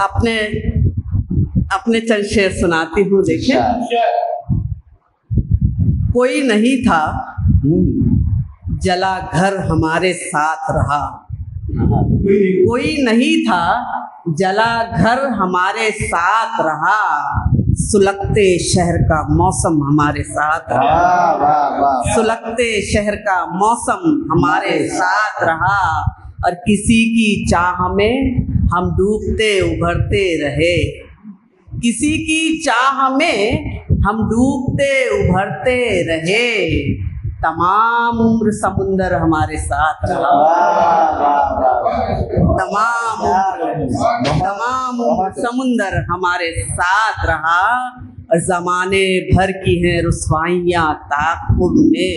अपने अपने चंद शेर सुनाती हूँ। देखे, कोई नहीं था जला घर हमारे साथ रहा, कोई नहीं था जला घर हमारे साथ रहा, सुलगते शहर का मौसम हमारे साथ रहा, सुलगते शहर का मौसम हमारे साथ रहा, और किसी की चाह में हम डूबते उभरते रहे, किसी की चाह में हम डूबते उभरते रहे, तमाम उम्र समुंदर हमारे साथ रहा, तमाम उम्र समुंदर हमारे साथ रहा, और जमाने भर की हैं रुसवाइयाँ ताक़ुब में,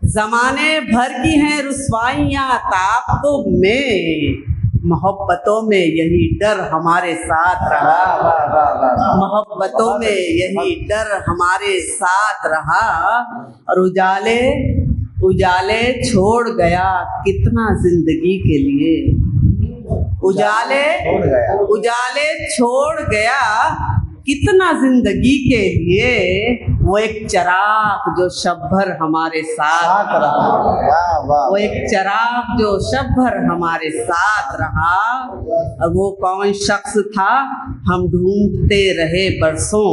जमाने भर की हैं रुसवाइयाँ ताक़ुब में, मोहब्बतों में यही डर हमारे साथ रहा, मोहब्बतों में यही डर हमारे साथ रहा, और उजाले उजाले छोड़ गया कितना जिंदगी के लिए, उजाले उजाले छोड़ गया कितना जिंदगी के लिए, वो एक चराग जो शब भर हमारे साथ रहा, वो एक चराग जो शब भर हमारे साथ रहा, और वो कौन शख्स था हम ढूंढते रहे बरसों,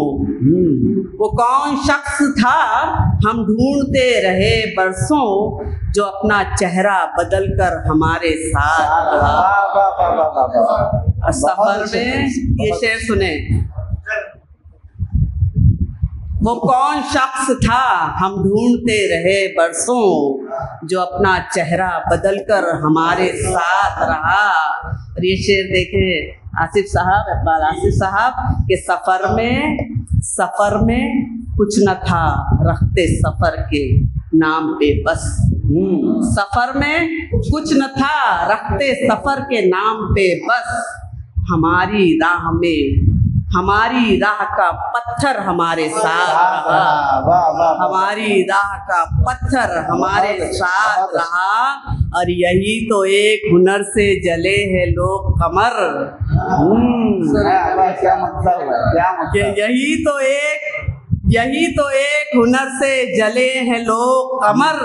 वो कौन शख्स था हम ढूंढते रहे बरसों, जो अपना चेहरा बदल कर हमारे साथ रहा। और सफर में ये शेर सुने, वो कौन शख्स था हम ढूंढते रहे बरसों, जो अपना चेहरा बदल कर हमारे साथ रहा। और ये शेर देखे आसिफ साहब, इकबाल आसिफ साहब के सफ़र में कुछ न था रखते सफ़र के नाम पे बस, सफ़र में कुछ न था रखते सफ़र के नाम पे बस, हमारी राह में हमारी राह का पत्थर हमारे साथ रहा, हमारी राह का पत्थर हमारे साथ रहा, और यही तो एक हुनर से जले हैं लोग कमर, क्या मतलब है, क्या मतलब? यही तो एक हुनर से जले हैं लोग कमर,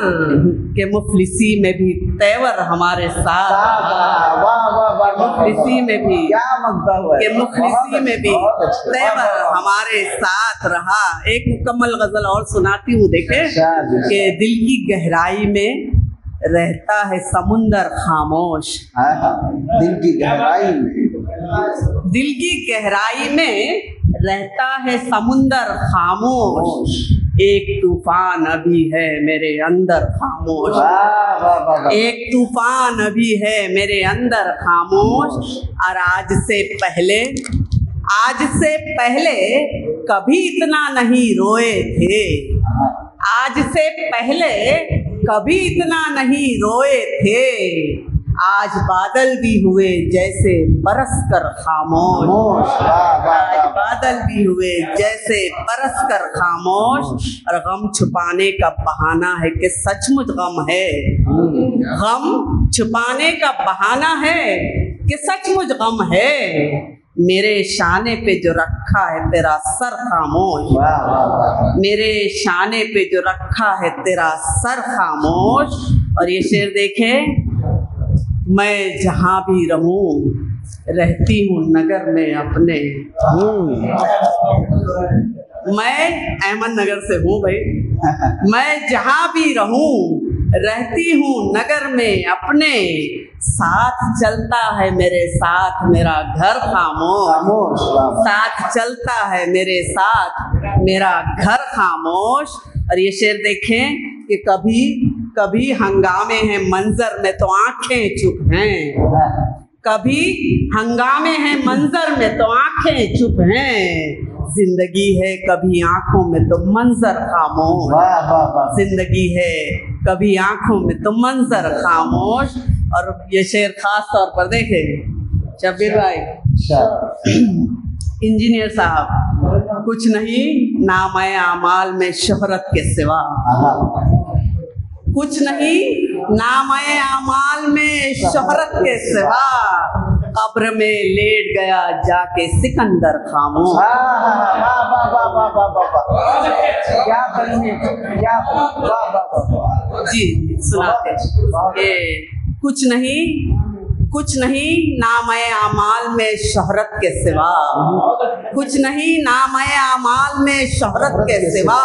के मुफलिसी में भी तेवर हमारे साथ, मुफलिसी में भी क्या मतलब है, के मुफलिसी में भी तेवर हमारे साथ रहा। एक मुकम्मल गजल और सुनाती हूँ। देखे कि दिल की गहराई में रहता है समुंदर खामोश, दिल की गहराई में, दिल की गहराई में रहता है समुंदर खामोश, एक तूफान अभी है मेरे अंदर खामोश, एक तूफान अभी है मेरे अंदर खामोश, और आज से पहले कभी इतना नहीं रोए थे, आज से पहले कभी इतना नहीं रोए थे, आज बादल भी हुए जैसे बरस कर खामोश, आज बादल भी हुए जैसे बरस कर खामोश, और गम छुपाने का बहाना है कि सचमुच गम है, गम छुपाने का बहाना है कि सचमुच गम है, मेरे शाने पे जो रखा है तेरा सर खामोश, मेरे शाने पे जो रखा है तेरा सर खामोश। और ये शेर देखे, मैं जहाँ भी रहूं रहती हूँ नगर में अपने, मैं अहमद नगर से हूँ भाई, मैं जहाँ भी रहूं रहती हूँ नगर में अपने, साथ चलता है मेरे साथ मेरा घर खामोश, साथ चलता है मेरे साथ मेरा घर खामोश। और ये शेर देखें कि कभी कभी हंगामे हैं मंजर में तो आंखें चुप हैं, कभी हंगामे हैं मंजर में तो आंखें चुप हैं, जिंदगी है कभी आंखों में तो मंजर खामोश, जिंदगी है कभी आंखों में तो मंजर खामोश। और ये शेर खास तौर पर देखे शब्बीर भाई, इंजीनियर साहब, कुछ नहीं नाम-ए आमाल में शोहरत के सिवा, कुछ नहीं नाम-ए आमाल में शोहरत के सिवा, कब्र में लेट गया जाके सिकंदर खामोश। वाह वाह वाह वाह वाह वाह वाह, क्या करेंगे, क्या करेंगे, वाह वाह वाह। जी सुनाते ये कुछ नहीं नाम-ए आमाल में शोहरत के सिवा, कुछ नहीं नाम-ए आमाल में शोहरत के सिवा,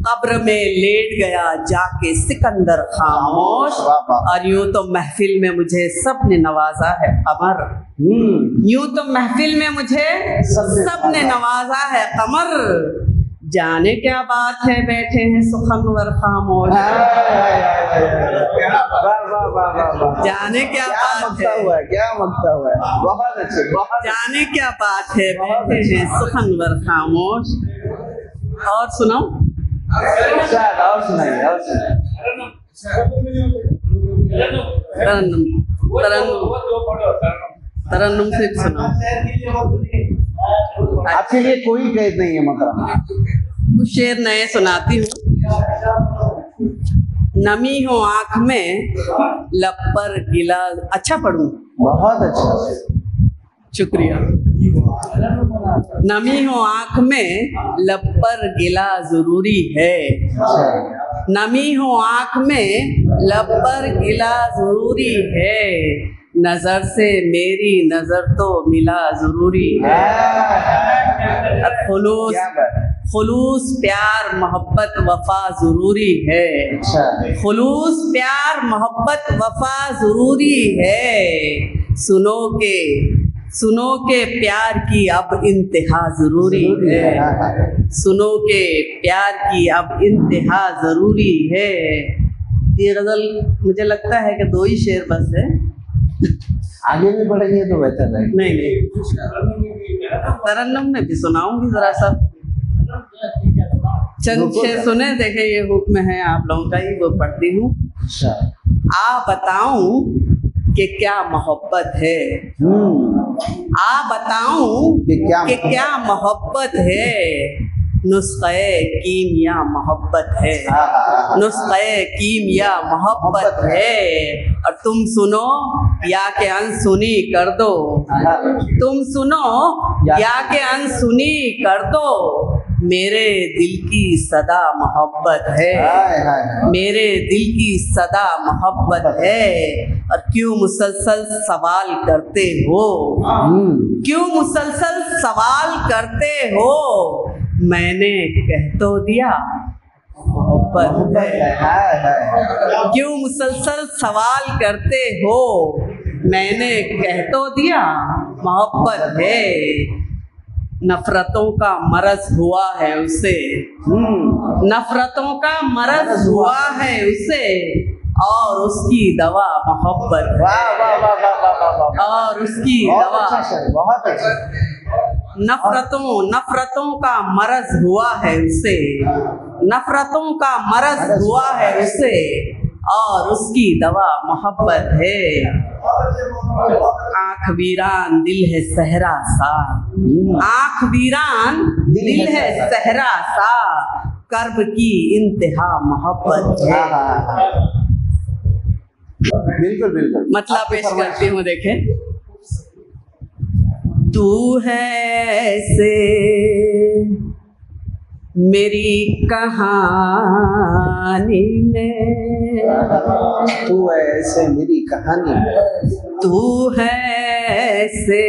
कब्र में लेट गया जाके सिकंदर खामोश। और यूं तो महफिल में मुझे सबने नवाजा है कमर, यूं तो महफिल में मुझे सबने नवाजा है कमर, जाने क्या बात है बैठे हैं सुखनवर खामोश। जाने क्या बात है, क्या मकता हुआ है, बहुत अच्छे, बहुत जाने क्या बात है बैठे हैं सुखनवर खामोश। और सुनाओ, और सुनाइए, और सुनाइए। तरन्नुम तरन्नुम से सुनाओ। आपके लिए कोई कैद नहीं है मोहतरमा। कुछ शेर नए सुनाती हूँ। नमी हो आँख में लब पर गिला, अच्छा पढ़ूं? बहुत अच्छा, शुक्रिया। नमी हो आँख में लब पर गिला जरूरी है, नमी हो आँख में लब पर गिला जरूरी है, नजर से मेरी नजर तो मिला जरूरी है। खुलूस प्यार मोहब्बत वफा जरूरी है, खुलूस प्यार मोहब्बत वफा जरूरी है, सुनो के प्यार की अब इंतहा जरूरी है, सुनो के प्यार की अब इंतहा जरूरी है। ये गजल मुझे लगता है कि 2 ही शेर बस है, आगे भी बढ़ेंगे तो बेहतर है। नहीं तरन्नुम में भी सुनाऊंगी जरा सा, चंद शेर सुने देखे। ये हुक्म है आप लोगों का ही, वो पढ़ती हूँ। आ बताऊं कि क्या मोहब्बत है, आ बताऊं कि क्या मोहब्बत है, नुस्खे कीमिया मोहब्बत है, नुस्खे कीमिया मोहब्बत है। और तुम सुनो या के अनसुनी कर दो, तुम सुनो या के अनसुनी कर दो, मेरे दिल की सदा मोहब्बत है, मेरे दिल की सदा मोहब्बत है। और क्यों मुसलसल सवाल करते हो, क्यों मुसलसल सवाल करते हो, मैंने कह तो दिया मोहब्बत है। क्यों मुसलसल सवाल करते हो, मैंने कह तो दिया मोहब्बत है। नफरतों का मरज हुआ है उसे, नफरतों का मरज हुआ है उसे, और उसकी दवा मोहब्बत है, और उसकी दवा बहुत अच्छा। नफरतों का मरज हुआ है उसे, नफरतों का मरज हुआ है उसे, और उसकी दवा मोहब्बत है। आँख वीरान दिल है सहरा सा, आँख वीरान दिल है सहरा सा, कर्ब की इंतहा मोहब्बत है। बिल्कुल बिल्कुल, मतलब पेश करती हूँ, देखें। तू है ऐसे मेरी कहानी में, तू ऐसे मेरी कहानी में, तू है ऐसे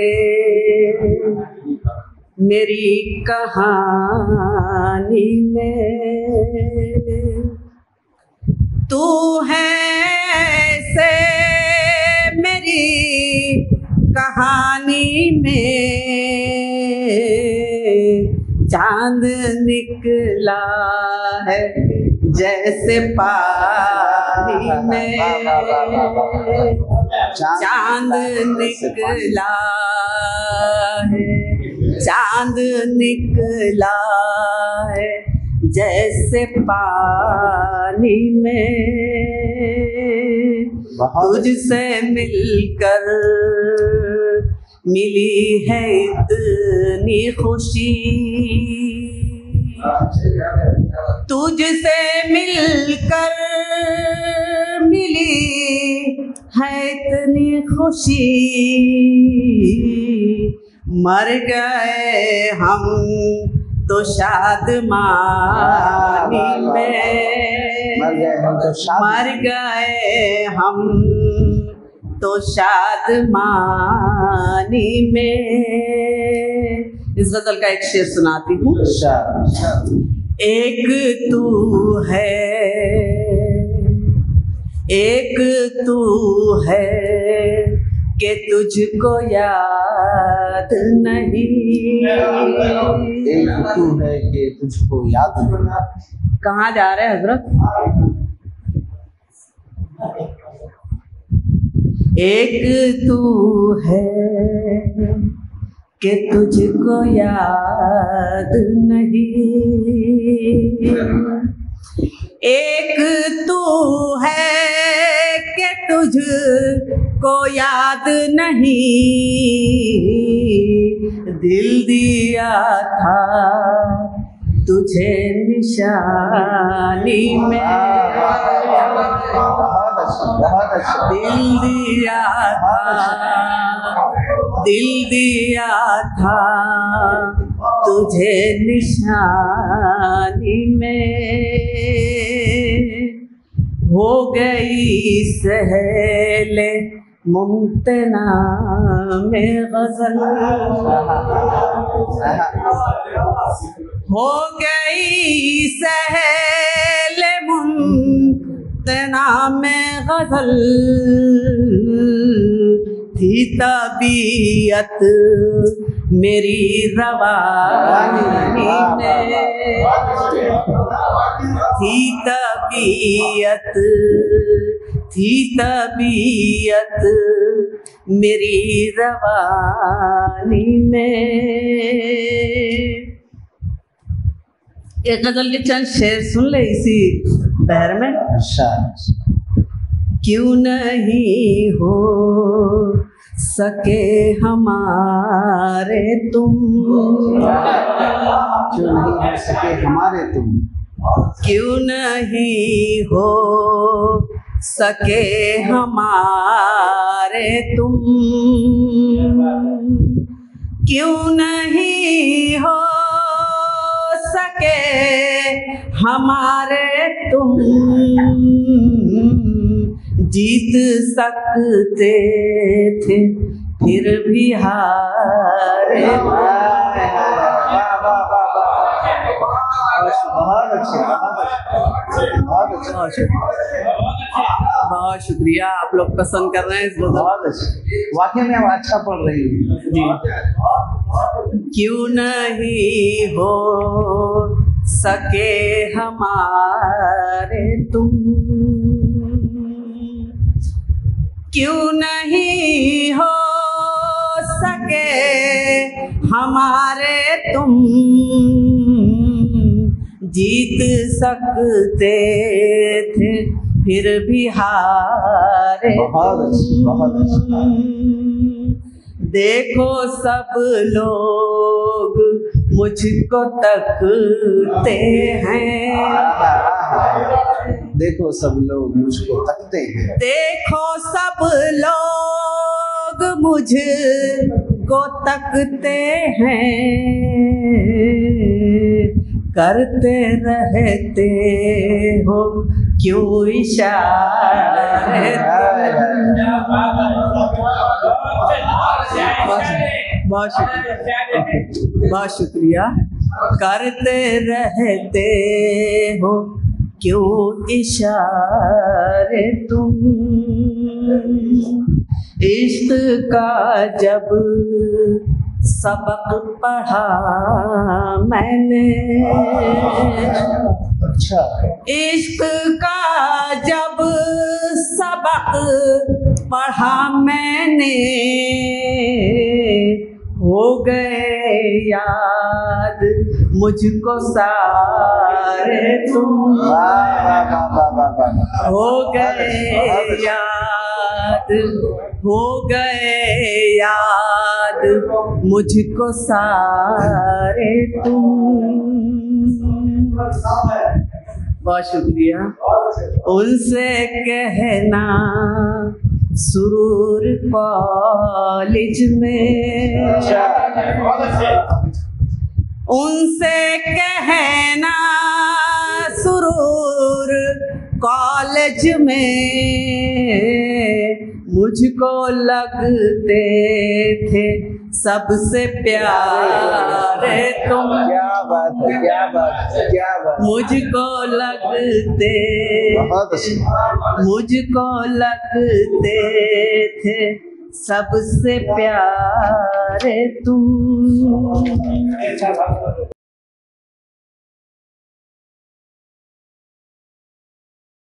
मेरी कहानी में, तू है ऐसे मेरी कहानी में, चांद निकला है जैसे पानी में, चांद निकला है, चांद निकला है जैसे पानी में, तुझसे मिलकर मिली है इतनी खुशी, तुझसे मिलकर मिली है इतनी खुशी, मर गए हम तो शादमानी में, मर गए हम तो मर गए हम तो शादमानी में। इस गजल का एक शेर सुनाती हूँ। एक तू है, एक तू है कि तुझको याद नहीं, एक तू है कि तुझको याद नहीं। कहाँ जा रहे हैं हजरत? एक तू है कि तुझको याद नहीं, एक तू है कि तुझको याद नहीं, दिल दिया था तुझे निशानी में, दिल दिया था, दिल दिया था तुझे निशानी में, हो गई सहले मुमतना में गजल, हो गई सहले मुमतना में गजल, थी तबीयत मेरी रवानी में, थी तबीयत, थी तबीयत मेरी रवानी में। एक गजल के चंद शेर सुन ले इसी बहर में। क्यों नहीं हो सके हमारे तुम, क्यों नहीं हो सके हमारे तुम, क्यों नहीं हो सके हमारे तुम, क्यों नहीं हो सके हमारे तुम, जीत सकते थे फिर भी हारे। बहुत शुक्रिया, आप लोग पसंद कर रहे हैं इस बहुत अच्छे, वाकई में आप अच्छा पढ़ रही हैं जी। क्यों नहीं हो सके हमारे तुम, क्यों नहीं हो सके हमारे तुम, जीत सकते थे फिर भी हारे। बहुत अच्छी, बहुत अच्छी। देखो सब लोग मुझको तकते हैं, देखो सब लोग मुझको तकते हैं, देखो सब लोग मुझको तकते हैं, करते रहते हो क्यों इशारे। बहुत शुक्रिया, बहुत शुक्रिया। करते रहते हो क्यों इशारे तुम, इश्क का जब सबक पढ़ा मैंने, अच्छा, इश्क का जब सबक पढ़ा मैंने, हो गए याद मुझको सारे तुम, हो गए याद, हो गए याद मुझको सारे तुम। बहुत शुक्रिया। उनसे कहना सुरूर कॉलेज में। उनसे कहना सुरूर कॉलेज में मुझको लगते थे सबसे प्यारे तुम। क्या बात है, क्या बात है, क्या बात है। मुझको लगते थे सबसे प्यारे तुम।